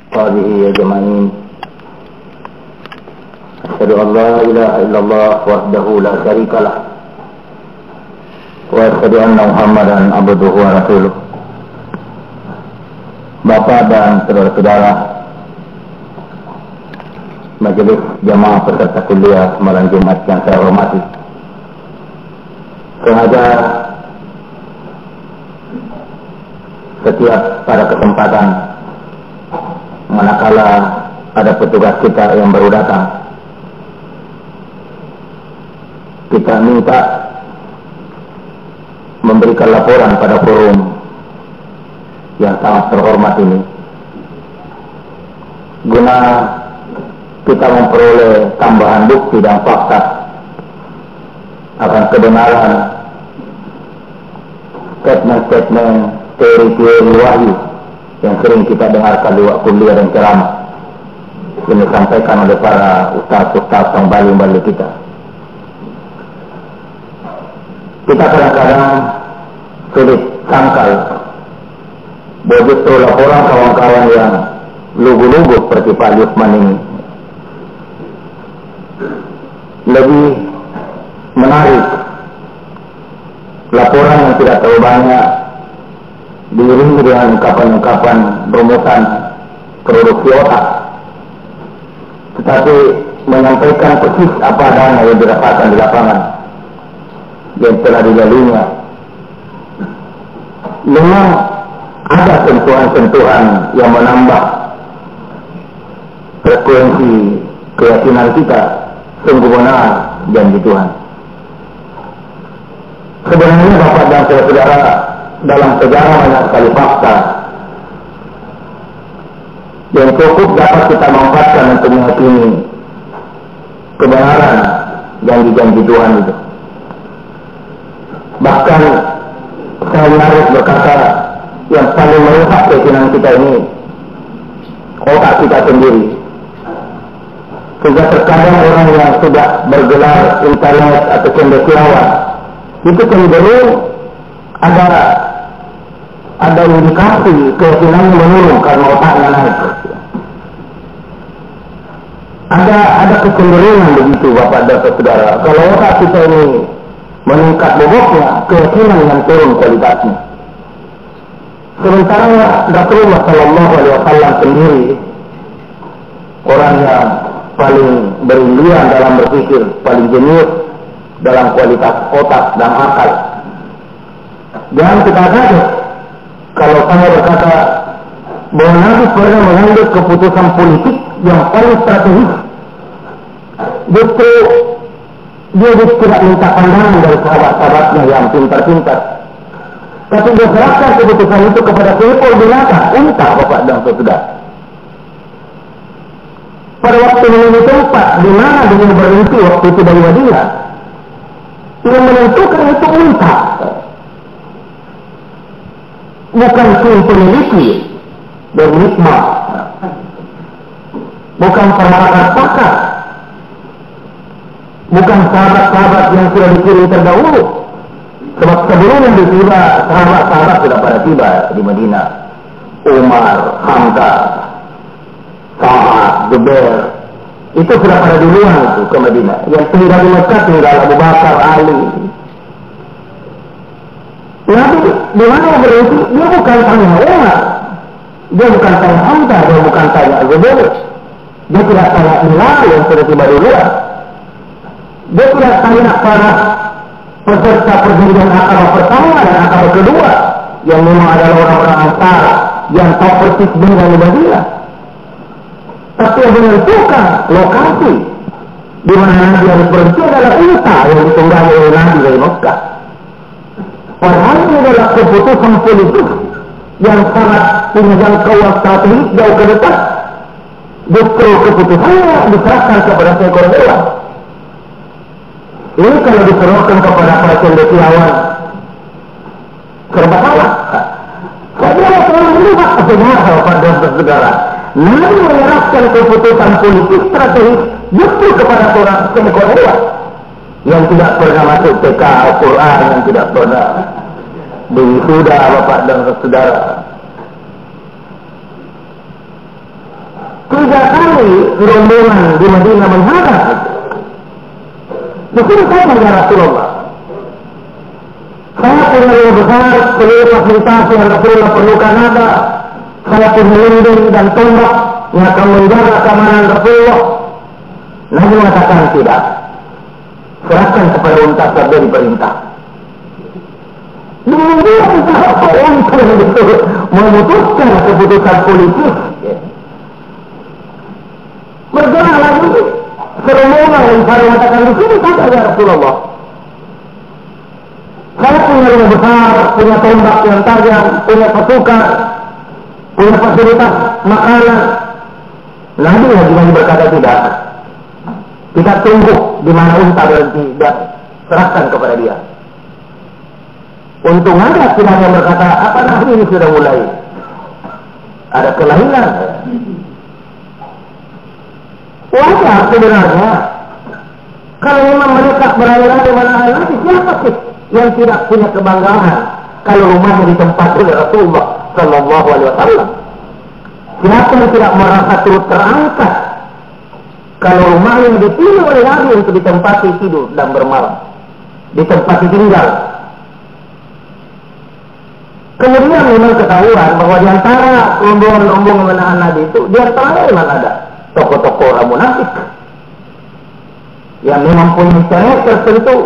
Qadihi ajma'in. Asyhadu an la ilaha illallah wahdahu la syarikalah wa asyhadu anna Muhammadan abduhu wa rasuluh. Bapak dan saudara-saudara majelis jamaah peserta kuliah malam Jumat yang saya hormati, sengaja setiap pada kesempatan manakala ada petugas kita yang baru datang, kita minta memberikan laporan pada forum yang sangat terhormat ini, guna kita memperoleh tambahan bukti dan fakta akan kebenaran statement-statement teori-teori wahyu yang sering kita dengarkan di waktu kuliah dan ceramah yang disampaikan oleh para ustaz-ustaz yang balik-balik kita. Kita kadang-kadang sulit sangkal bahwa justru laporan kawan-kawan yang lugu-lugu seperti Pak Yusman ini lebih menarik, laporan yang tidak terlalu banyak diiringi dengan ungkapan-ungkapan rumusan produksi otak, tetapi menyampaikan persis apa adanya yang dirasakan di lapangan yang telah dilaluinya. Memang ada sentuhan-sentuhan yang menambah frekuensi keyakinan kita sungguh benar janji Tuhan. Sebenarnya Bapak dan saudara, dalam sejarah banyak sekali fakta yang cukup dapat kita manfaatkan untuk meyakini kebenaran janji-janji Tuhan itu. Bahkan saya harus berkata, yang paling merusak keyakinan kita ini otak kita sendiri. Sehingga terkadang orang yang sudah bergelar internet atau cendekiawan itu cenderung ada indikasi keyakinannya menurun karena otaknya naik. Ada kecenderungan begitu Bapak dan saudara. Kalau otak kita ini meningkat bobotnya, keyakinan yang turun kualitasnya. Sementara Rasulullah SAW sendiri orang yang paling berilian dalam berpikir, paling jenius dalam kualitas otak dan akal. Jangan kita kaget kalau saya berkata bahwa Nabi pernah mengambil keputusan politik yang paling strategis. Justru dia tidak minta pandangan dari sahabat-sahabatnya yang pintar-pintar, tapi dia serahkan keputusan itu kepada seekor binatang, unta, Bapak dan saudara. Pada waktu menuju tempat di mana dia berhenti waktu itu dari Madinah, yang menentukan itu unta, bukan tim peneliti dan hikmah, bukan para pakar, bukan sahabat-sahabat yang sudah dikirim terdahulu. Sebab sebelumnya tiba sahabat-sahabat sudah pada tiba di Madinah. Umar, Hamzah, Sa'ad, Zubair, itu sudah pada duluan itu ke Madinah. Yang tinggal di Mekah tinggal Abu Bakar, Ali. Nabi di mana berhenti? Dia bukan tanya Umar, dia bukan tanya Hamzah, dia bukan tanya Zubair, dia tidak tanya Bilal yang sudah tiba duluan. Dia tidak tanya para peserta perjanjian akabah pertama dan akabah kedua yang memang adalah orang-orang Ansar yang tahu persis dengan Madinah. Tapi yang menentukan lokasi di mana Nabi harus berhenti adalah unta yang ditunggangi oleh Nabi dari Mekah. Padahal ini adalah keputusan politik yang sangat punya jangkauan strategis jauh ke depan. Justru keputusannya diserahkan kepada seekor hewan. Ini kalau diserahkan kepada para cendekiawan, serba salah. Saya orang melihat sebenarnya Bapak dan saudara, Nabi menyerahkan keputusan politik strategis justru kepada seorang seekor hewan. yang tidak pernah masuk TK Al-Quran, yang tidak pernah diwisuda bapak dan saudara. 3 kali rombongan di Madinah menghadap. Di sini saya ya Rasulullah, saya punya yang besar, seluruh fasilitas yang Rasulullah perlukan ada. Saya punya lindung dan tombak yang akan menjaga keamanan Rasulullah. Nabi mengatakan tidak. Serahkan kepada unta dari perintah. Dia apa unta itu memutuskan keputusan politik. Berjalan lagi serombongan yang saya mengatakan di sini saja ya Rasulullah. Saya punya rumah besar, punya tombak yang tajam, punya pasukan, punya fasilitas makanan. Nabi lagi berkata tidak. Kita tunggu di mana unta berhenti dan serahkan kepada dia. Untung ada tidak yang berkata, apa Nabi ini sudah mulai ada kelainan. Wajar sebenarnya. Kalau memang mereka berada di mana Nabi, siapa sih yang tidak punya kebanggaan kalau rumahnya ditempati oleh Rasulullah Sallallahu Alaihi Wasallam? Siapa yang tidak merasa turut terangkat kalau rumah yang dipilih oleh Nabi untuk ditempati tidur dan bermalam, ditempati tinggal? Kemudian memang ketahuan bahwa di antara rombongan-rombongan menahan Nabi itu, di antaranya memang ada tokoh-tokoh orang munafik yang memang punya cara tertentu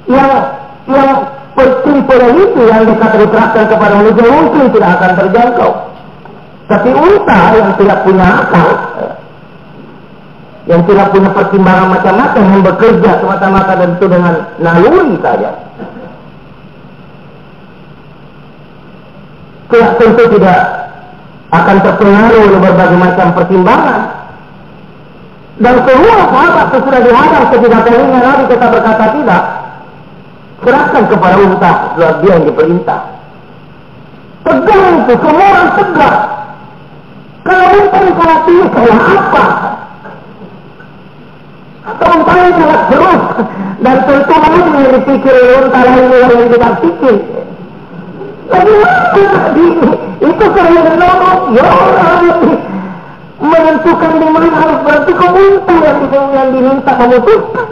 yang perkumpulan itu yang diterapkan kepada manusia mungkin tidak akan terjangkau. Tapi unta yang tidak punya akal, yang tidak punya pertimbangan macam-macam, yang bekerja semata-mata dan itu dengan naluri saja, tentu tidak akan terpengaruh oleh berbagai macam pertimbangan. Dan semua sahabat sesudah dihadang ketiga kalinya Nabi tetap berkata tidak. Serahkan kepada unta setelah dia yang diperintah. Tegang itu, semua orang tegang. Kalau unta yang salah pilih, salah apa? Atau unta yang salah terus. Dan tentu lain yang dipikir unta lain yang tidak pikir. Tapi itu saya menolong, ya Allah, menentukan di mana harus berarti unta yang diminta memutuskan.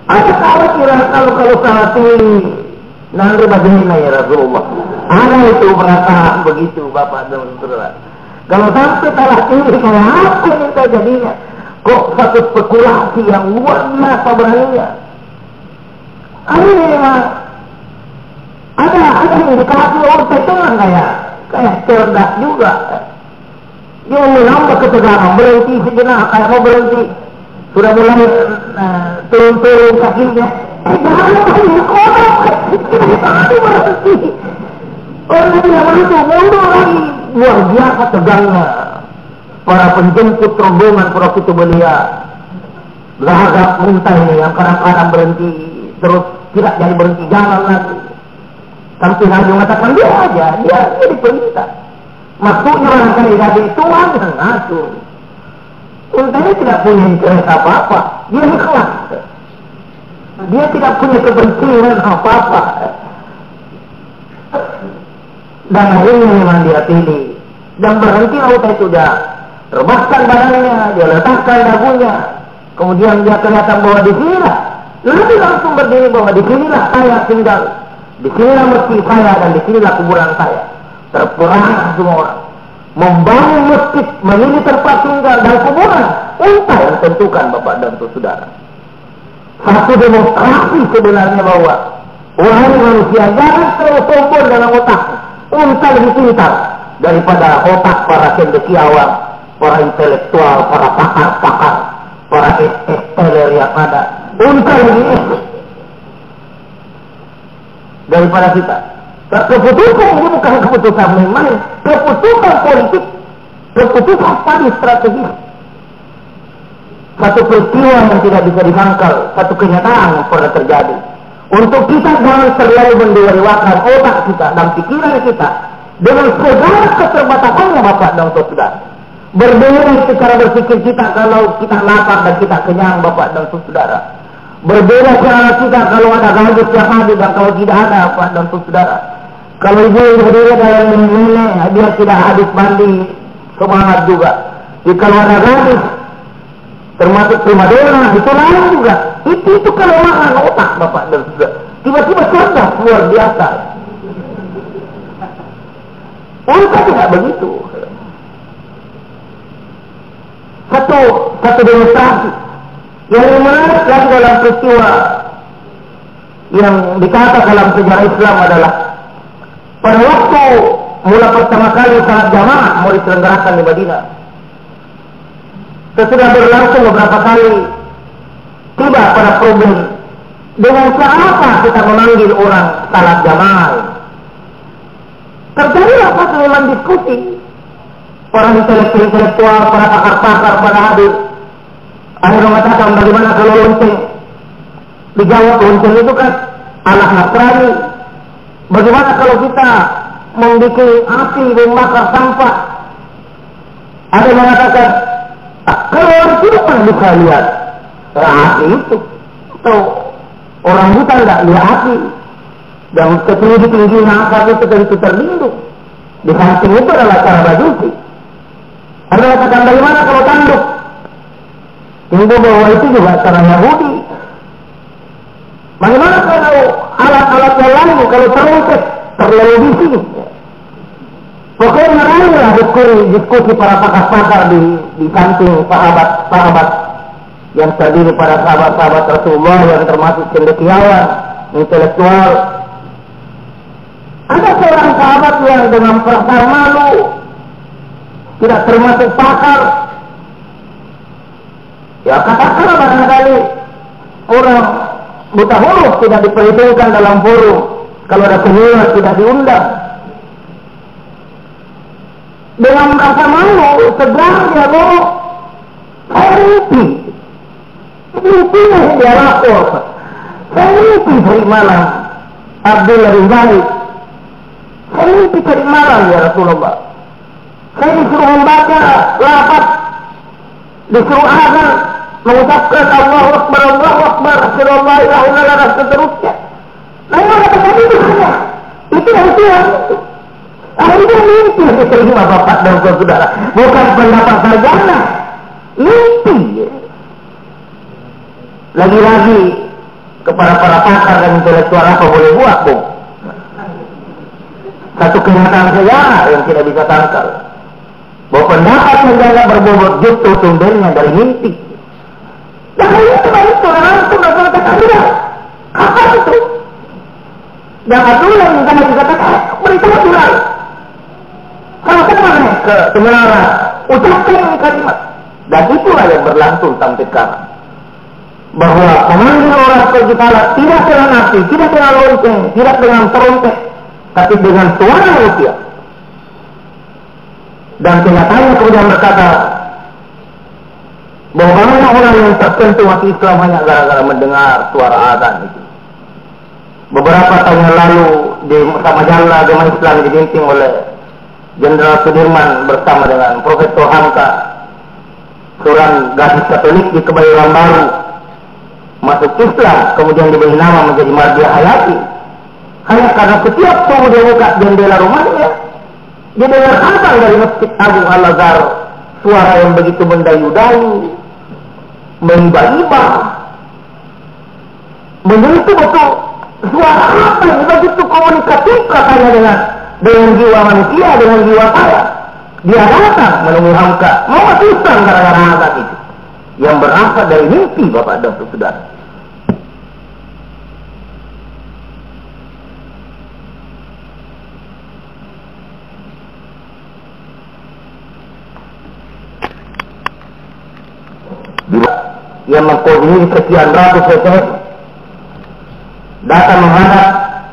Ada kira kalau salah pilih, nanti bagaimana ya Rasulullah? Ada itu perasaan begitu Bapak dan Saudara. Kalau sampai salah pilih, kayak apa minta jadinya? Kok satu spekulasi yang luar biasa beraninya? Ada memang. Ada indikasi orang itu kan kayak cerdas juga. Dia menambah ketegangan, berhenti sejenak, kayak mau berhenti. Sudah mulai turun-turun kakinya. Jangan ini kotor. Tadi berhenti. Orang tidak berhenti, mundur lagi. Luar biasa tegangnya. Para penjemput rombongan para kutu belia. Gagap muntah ini yang kadang-kadang berhenti. Terus tidak jadi berhenti jalan lagi. Sampai Nabi mengatakan dia aja, dia diperintah. Maksudnya barangkali Nabi Tuhan yang ngatur. Untanya tidak punya interest apa-apa, dia ikhlas. Dia tidak punya kepentingan apa-apa. Dan akhirnya memang dia pilih. Dan berhenti unta itu dia rebahkan badannya, dia letakkan dagunya. Kemudian dia kelihatan bahwa di sinilah. Lalu langsung berdiri bahwa di sinilah saya tinggal. Di sinilah masjid saya dan di sinilah kuburan saya. Terperang semua orang. Membangun masjid, memilih tempat tinggal dan kuburan. Unta yang tentukan Bapak dan Saudara. Satu demonstrasi sebenarnya bahwa wahai manusia, jangan terlalu sombong dalam otak. Unta lebih pintar daripada otak para cendekiawan, para intelektual, para pakar-pakar, para esteller yang ada. Unta lebih etik daripada kita. Keputusan ini bukan keputusan main-main, keputusan politik, keputusan paling strategis. Satu peristiwa yang tidak bisa disangkal, satu kenyataan yang pernah terjadi. Untuk kita jangan terlalu mendewakan otak kita dan pikiran kita dengan segala keterbatasannya Bapak dan Saudara. Berbeda secara berpikir kita kalau kita lapar dan kita kenyang Bapak dan Saudara. Berbeda cara kita kalau ada gadis yang hadir dan kalau tidak ada, Pak dan saudara. Kalau ibu yang berdiri dalam nenek, dia tidak habis mandi, semangat juga. Jadi kalau ada gadis, termasuk primadona, itu lain juga. Itu kelemahan otak Bapak dan saudara. Tiba-tiba cerdas luar biasa. Kita tidak begitu. Satu demonstrasi yang menarik lagi dalam peristiwa yang dikatakan dalam sejarah Islam adalah pada waktu mula pertama kali salat jamaah mau diselenggarakan di Madinah. Sesudah berlangsung beberapa kali tiba pada problem dengan siapa kita memanggil orang salat jamaah. Terjadilah pas memang diskusi orang intelektual, para pakar-pakar, para hadir. Akhirnya mengatakan bagaimana kalau lonceng dijawab lonceng itu kan anak Nasrani. Bagaimana kalau kita membuat api membakar sampah? Ada yang mengatakan kalau orang itu kan bisa lihat api itu, atau orang buta tidak lihat api. Dan ketinggi-tinggi asap itu tentu terlindung. Di samping itu adalah cara bajusi. Ada yang katakan bagaimana kalau tanduk? Yang bahwa itu juga cara Yahudi. Bagaimana kalau alat-alat yang lain, kalau terlengket, terlalu bising? Pokoknya merayulah diskusi para pakar-pakar di samping sahabat-sahabat yang terdiri para sahabat-sahabat Rasulullah yang termasuk cendekiawan, intelektual. Ada seorang sahabat yang dengan perasaan malu, tidak termasuk pakar. Ya katakanlah barangkali orang buta huruf tidak diperhitungkan dalam forum. Kalau ada senior tidak diundang. Dengan rasa malu, segera dia mau mimpi. Mimpinya dia lapor. Saya mimpi dari malam Abdullah bin Zaid. Saya mimpi dari malam ya Rasulullah. Saya disuruh membaca lafaz, disuruh azan, mengucapkan Allahu Akbar, Allahu Akbar, asyhadu an la ilaha illallah dan seterusnya. Nah, yang katakan itu hanya itu yang Tuhan. Akhirnya mimpi yang diterima Bapak dan Saudara, bukan pendapat sarjana, mimpi. Lagi-lagi kepada para pakar dan intelektual apa boleh buat, Bung? Satu kenyataan sejarah yang tidak bisa tangkal. Bahwa pendapat menjaga berbobot justru sumbernya dari mimpi. Dan itu langsung katakan tidak. Apa itu? Dan Abdullah yang kami dikatakan beritahu Abdullah. Kalau kemana ke Semenara, ucapkan kalimat. Dan itulah yang berlangsung sampai sekarang. Bahwa memanggil orang pergi salat tidak dengan api, tidak dengan lonceng, tidak dengan trompet, tapi dengan suara manusia. Dan kenyataannya kemudian berkata bahwa banyak orang yang tersentuh mati Islam hanya gara-gara mendengar suara azan itu. Beberapa tahun yang lalu di majalah Agama Islam dibimbing oleh Jenderal Sudirman bersama dengan Profesor Hamka, seorang gadis Katolik di Kebayoran Baru, masuk Islam, kemudian diberi nama menjadi Mardia Hayati. Hanya karena setiap subuh dia buka jendela rumahnya, dia dengar azan dari Masjid Agung Al-Azhar, suara yang begitu mendayu-dayu, mengiba-iba, menyentuh betul. Suara apa yang begitu komunikatif katanya dengan jiwa manusia, dengan jiwa saya. Dia datang menemui Hamka, mau masuk Islam gara-gara azan itu, yang berasal dari mimpi Bapak dan Saudara. Yang mengkoordinir sekian ratus WTS datang menghadap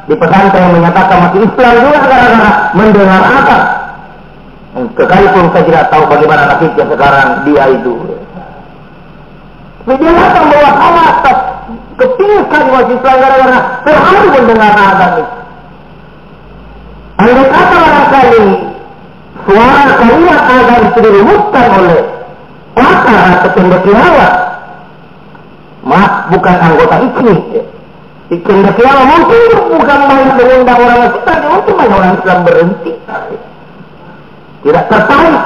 di pesantren yang menyatakan masih Islam juga gara-gara mendengar azan. Sekalipun saya tidak tahu bagaimana nasibnya sekarang dia itu. Dia datang bawa atas kepingin sekali masih Islam gara-gara terharu mendengar azan itu. Andai kata barangkali suara kalimat azan itu dirumuskan oleh pakar atau cendekiawan, Maaf, bukan anggota IKNI. IKNI Dakiala mungkin bukan main mengundang orang kita, mungkin main orang Islam berhenti. Tidak tertarik.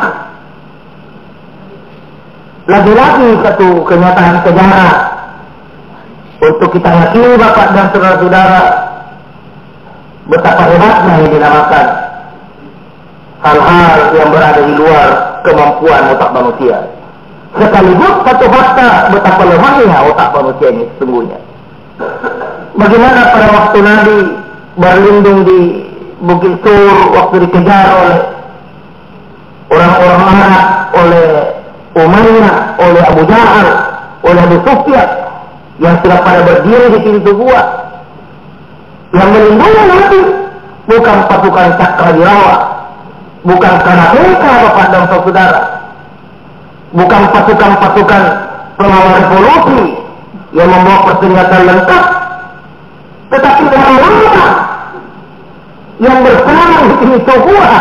Lagi-lagi satu kenyataan sejarah untuk kita yakini Bapak dan saudara-saudara betapa hebatnya yang dinamakan hal-hal yang berada di luar kemampuan otak manusia. Sekaligus satu fakta betapa lemahnya otak manusia ini sesungguhnya. Bagaimana pada waktu Nabi berlindung di Bukit Sur waktu dikejar oleh orang-orang Arab, oleh Umayyah, oleh Abu Jahal, oleh Abu Sufyan yang sudah pada berdiri di pintu gua. Yang melindungi Nabi bukan pasukan Cakrawirawa, bukan karateka Bapak dan saudara, bukan pasukan-pasukan pengawal revolusi yang membawa persenjataan lengkap, tetapi orang-orang yang berperang di pintu gua